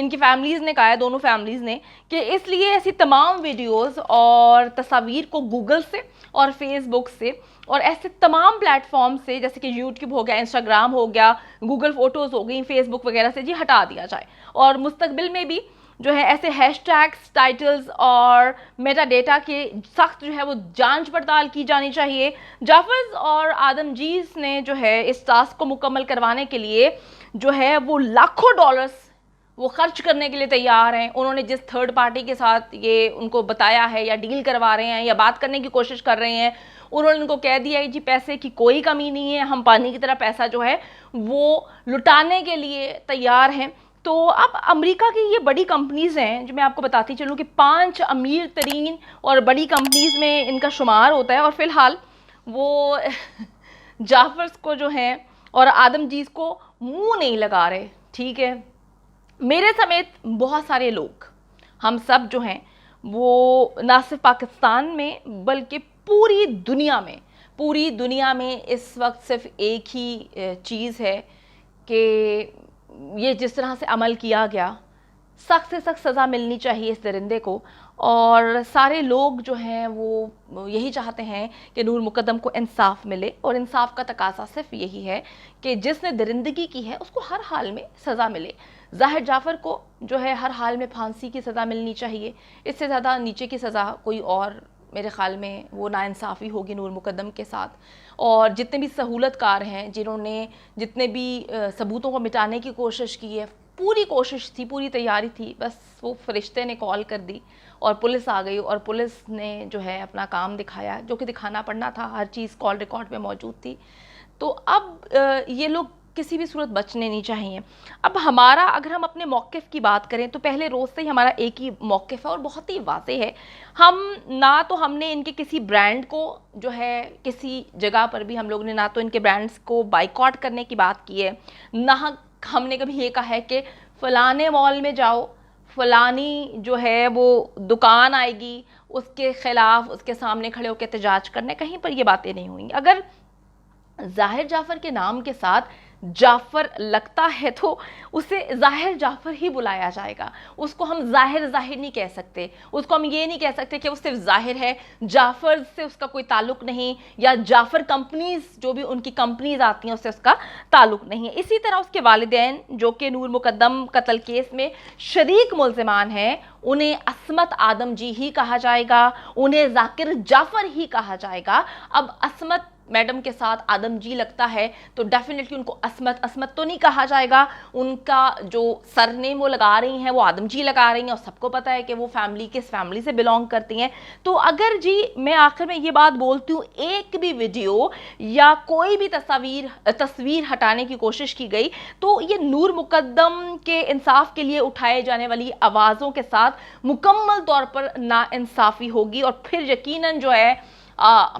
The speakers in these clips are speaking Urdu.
ان کی فیملیز نے کہا ہے, دونوں فیملیز نے, کہ اس لیے ایسی تمام ویڈیوز اور تصاویر کو گوگل سے اور فیس بک سے اور ایسے تمام پلیٹ فارم سے, جیسے کہ یوٹیوب ہو گیا, انسٹاگرام ہو گیا, گوگل فوٹوز ہو گئی, فیس بک وغیرہ سے ہٹا دیا جائے, اور مستقبل میں بھی جو ہے ایسے ہیش ٹیگز, ٹائٹلز اور میٹا ڈیٹا کے سخت جو ہے وہ جانچ پڑتال کی جانی چاہیے. جعفر اور آدم جیز نے جو ہے اس ٹاسک کو مکمل کروانے کے لیے جو ہے وہ لاکھوں ڈالرز وہ خرچ کرنے کے لیے تیار ہیں. انہوں نے جس تھرڈ پارٹی کے ساتھ یہ ان کو بتایا ہے یا ڈیل کروا رہے ہیں یا بات کرنے کی کوشش کر رہے ہیں, انہوں نے ان کو کہہ دیا ہے جی پیسے کی کوئی کمی نہیں ہے, ہم پانی کی طرح پیسہ جو ہے وہ لٹانے کے لیے تیار ہیں. تو اب امریکہ کی یہ بڑی کمپنیز ہیں جو میں آپ کو بتاتی چلوں کہ 5 امیر ترین اور بڑی کمپنیز میں ان کا شمار ہوتا ہے, اور فی الحال وہ جعفر کو جو ہیں اور آدم جیز کو منہ نہیں لگا رہے. ٹھیک ہے, میرے سمیت بہت سارے لوگ, ہم سب جو ہیں وہ نہ صرف پاکستان میں بلکہ پوری دنیا میں اس وقت صرف ایک ہی چیز ہے کہ یہ جس طرح سے عمل کیا گیا, سخت سے سخت سزا ملنی چاہیے اس درندے کو. اور سارے لوگ جو ہیں وہ یہی چاہتے ہیں کہ نور مقدم کو انصاف ملے, اور انصاف کا تقاضا صرف یہی ہے کہ جس نے درندگی کی ہے اس کو ہر حال میں سزا ملے. ظاہر جعفر کو جو ہے ہر حال میں پھانسی کی سزا ملنی چاہیے, اس سے زیادہ نیچے کی سزا کوئی اور میرے خیال میں وہ ناانصافی ہوگی نور مقدم کے ساتھ. اور جتنے بھی سہولت کار ہیں, جنہوں نے جتنے بھی ثبوتوں کو مٹانے کی کوشش کی ہے, پوری کوشش تھی, پوری تیاری تھی, بس وہ فرشتے نے کال کر دی اور پولیس آ گئی, اور پولیس نے جو ہے اپنا کام دکھایا جو کہ دکھانا پڑنا تھا. ہر چیز کال ریکارڈ میں موجود تھی. تو اب یہ لوگ کسی بھی صورت بچنے نہیں چاہیے. اب ہمارا اگر ہم اپنے موقف کی بات کریں تو پہلے روز سے ہی ہمارا ایک ہی موقف ہے اور بہت ہی واضح ہے. ہم نے ان کے کسی برانڈ کو جو ہے کسی جگہ پر بھی ہم لوگ نے نہ تو ان کے برانڈز کو بائیکاٹ کرنے کی بات کی ہے, نہ ہم نے کبھی یہ کہا ہے کہ فلانے مال میں جاؤ, فلانی جو ہے وہ دکان آئے گی, اس کے خلاف اس کے سامنے کھڑے ہو کے احتجاج کرنے, کہیں پر یہ باتیں نہیں ہوئیں. اگر ظاہر جعفر کے نام کے ساتھ جعفر لگتا ہے تو اسے ظاہر جعفر ہی بلایا جائے گا. اس کو ہم ظاہر نہیں کہہ سکتے, اس کو ہم یہ نہیں کہہ سکتے کہ وہ صرف ظاہر ہے, جعفر سے اس کا کوئی تعلق نہیں, یا جعفر کمپنیز جو بھی ان کی کمپنیز آتی ہیں اس سے اس کا تعلق نہیں ہے. اسی طرح اس کے والدین جو کہ نور مقدم قتل کیس میں شریک ملزمان ہیں, انہیں عصمت آدم جی ہی کہا جائے گا, انہیں ذاکر جعفر ہی کہا جائے گا. اب عصمت میڈم کے ساتھ آدم جی لگتا ہے تو ڈیفینیٹلی ان کو عصمت تو نہیں کہا جائے گا. ان کا جو سر نیم وہ لگا رہی ہیں وہ آدم جی لگا رہی ہیں, اور سب کو پتا ہے کہ وہ فیملی کس فیملی سے بلونگ کرتی ہیں. تو اگر جی میں آخر میں یہ بات بولتی ہوں, ایک بھی ویڈیو یا کوئی بھی تصویر ہٹانے کی کوشش کی گئی تو یہ نور مقدم کے انصاف کے لیے اٹھائے جانے والی آوازوں کے ساتھ مکمل طور پر ناانصافی ہوگی. اور پھر یقیناً جو ہے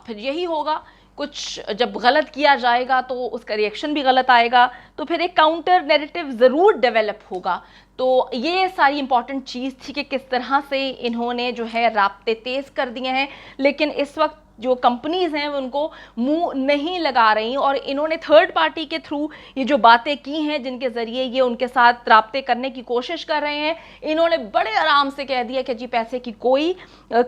پھر یہی ہوگا, کچھ جب غلط کیا جائے گا تو اس کا ریئیکشن بھی غلط آئے گا, تو پھر ایک کاؤنٹر نیریٹو ضرور ڈیولپ ہوگا. تو یہ ساری امپورٹنٹ چیز تھی کہ کس طرح سے انہوں نے جو ہے رابطے تیز کر دیے ہیں, لیکن اس وقت جو کمپنیز ہیں ان کو منہ نہیں لگا رہی, اور انہوں نے تھرڈ پارٹی کے تھرو یہ جو باتیں کی ہیں جن کے ذریعے یہ ان کے ساتھ رابطے کرنے کی کوشش کر رہے ہیں, انہوں نے بڑے آرام سے کہہ دیا کہ جی پیسے کی کوئی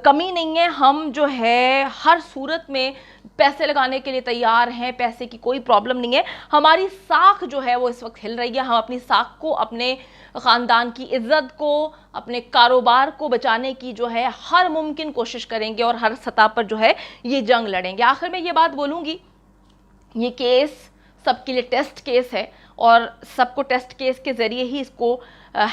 کمی نہیں ہے, ہم جو ہے ہر صورت میں پیسے لگانے کے لیے تیار ہیں, پیسے کی کوئی پرابلم نہیں ہے. ہماری ساکھ جو ہے وہ اس وقت ہل رہی ہے, ہم اپنی ساکھ کو, اپنے خاندان کی عزت کو, اپنے کاروبار کو بچانے کی جو ہے ہر ممکن کوشش کریں گے اور ہر سطح پر جو ہے یہ جنگ لڑیں گے. آخر میں یہ بات بولوں گی, یہ کیس سب کے لیے ٹیسٹ کیس ہے, اور سب کو ٹیسٹ کیس کے ذریعے ہی اس کو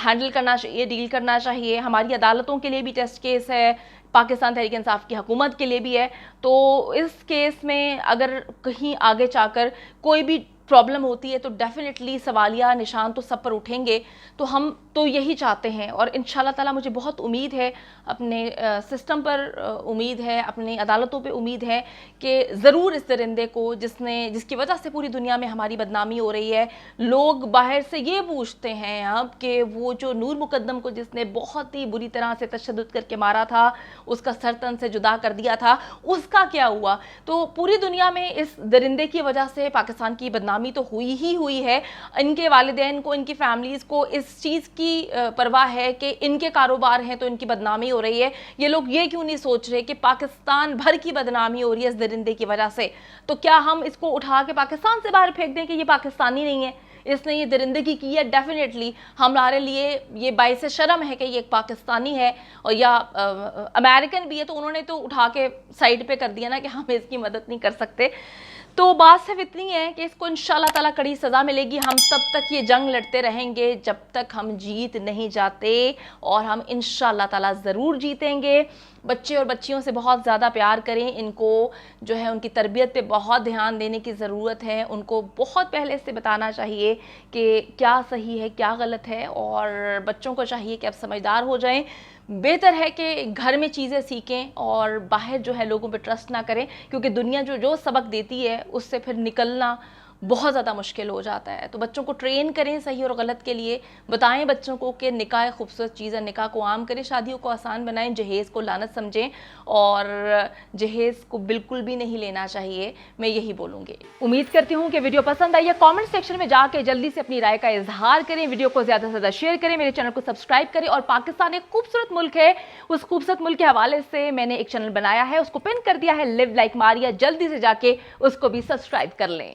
ہینڈل کرنا چاہیے, ڈیل کرنا چاہیے. ہماری عدالتوں کے لیے بھی ٹیسٹ کیس ہے, پاکستان تحریک انصاف کی حکومت کے لیے بھی ہے. تو اس کیس میں اگر کہیں آگے چا کر کوئی بھی پرابلم ہوتی ہے تو ڈیفینیٹلی سوالیہ نشان تو سب پر اٹھیں گے. تو ہم تو یہی چاہتے ہیں, اور انشاءاللہ تعالی مجھے بہت امید ہے, اپنے سسٹم پر امید ہے, اپنی عدالتوں پہ امید ہے کہ ضرور اس درندے کو جس کی وجہ سے پوری دنیا میں ہماری بدنامی ہو رہی ہے, لوگ باہر سے یہ پوچھتے ہیں اب کہ وہ جو نور مقدم کو جس نے بہت ہی بری طرح سے تشدد کر کے مارا تھا, اس کا سر تن سے جدا کر دیا تھا, اس کا کیا ہوا. تو پوری دنیا میں اس درندے کی وجہ سے پاکستان کی بدنامی بدنامی تو ہوئی ہی ہوئی ہے. ان کے والدین کو, ان کی فیملیز کو اس چیز کی پرواہ ہے کہ ان کے کاروبار ہیں تو ان کی بدنامی ہو رہی ہے. یہ لوگ یہ کیوں نہیں سوچ رہے کہ پاکستان بھر کی بدنامی ہو رہی ہے اس درندے کی وجہ سے. تو کیا ہم اس کو اٹھا کے پاکستان سے باہر پھینک دیں کہ یہ پاکستانی نہیں ہے, اس نے یہ درندگی کی ہے؟ ڈیفینیٹلی ہمارے لیے یہ باعث شرم ہے کہ یہ ایک پاکستانی ہے اور یا امریکن بھی ہے, تو انہوں نے تو اٹھا کے سائڈ پہ کر دیا نا کہ ہم اس کی مدد نہیں کر سکتے. تو بات صرف اتنی ہے کہ اس کو انشاءاللہ تعالیٰ کڑی سزا ملے گی. ہم تب تک یہ جنگ لڑتے رہیں گے جب تک ہم جیت نہیں جاتے, اور ہم انشاءاللہ تعالیٰ ضرور جیتیں گے. بچے اور بچیوں سے بہت زیادہ پیار کریں, ان کو جو ہے ان کی تربیت پہ بہت دھیان دینے کی ضرورت ہے. ان کو بہت پہلے سے بتانا چاہیے کہ کیا صحیح ہے کیا غلط ہے, اور بچوں کو چاہیے کہ اب سمجھدار ہو جائیں. بہتر ہے کہ گھر میں چیزیں سیکھیں اور باہر جو ہے لوگوں پہ ٹرسٹ نہ کریں, کیونکہ دنیا جو سبق دیتی ہے اس سے پھر نکلنا بہت زیادہ مشکل ہو جاتا ہے. تو بچوں کو ٹرین کریں صحیح اور غلط کے لیے, بتائیں بچوں کو کہ نکاح خوبصورت چیز ہے, نکاح کو عام کریں, شادیوں کو آسان بنائیں, جہیز کو لعنت سمجھیں, اور جہیز کو بالکل بھی نہیں لینا چاہیے. میں یہی بولوں گی. امید کرتی ہوں کہ ویڈیو پسند آئی ہے. کامنٹ سیکشن میں جا کے جلدی سے اپنی رائے کا اظہار کریں, ویڈیو کو زیادہ سے زیادہ شیئر کریں, میرے چینل کو سبسکرائب کریں. اور پاکستان ایک خوبصورت ملک ہے, اس خوبصورت ملک کے حوالے سے میں نے ایک چینل بنایا ہے, اس کو پن کر دیا ہے, لیو لائک ماریا. جلدی سے جا کے اس کو بھی سبسکرائب کر لیں.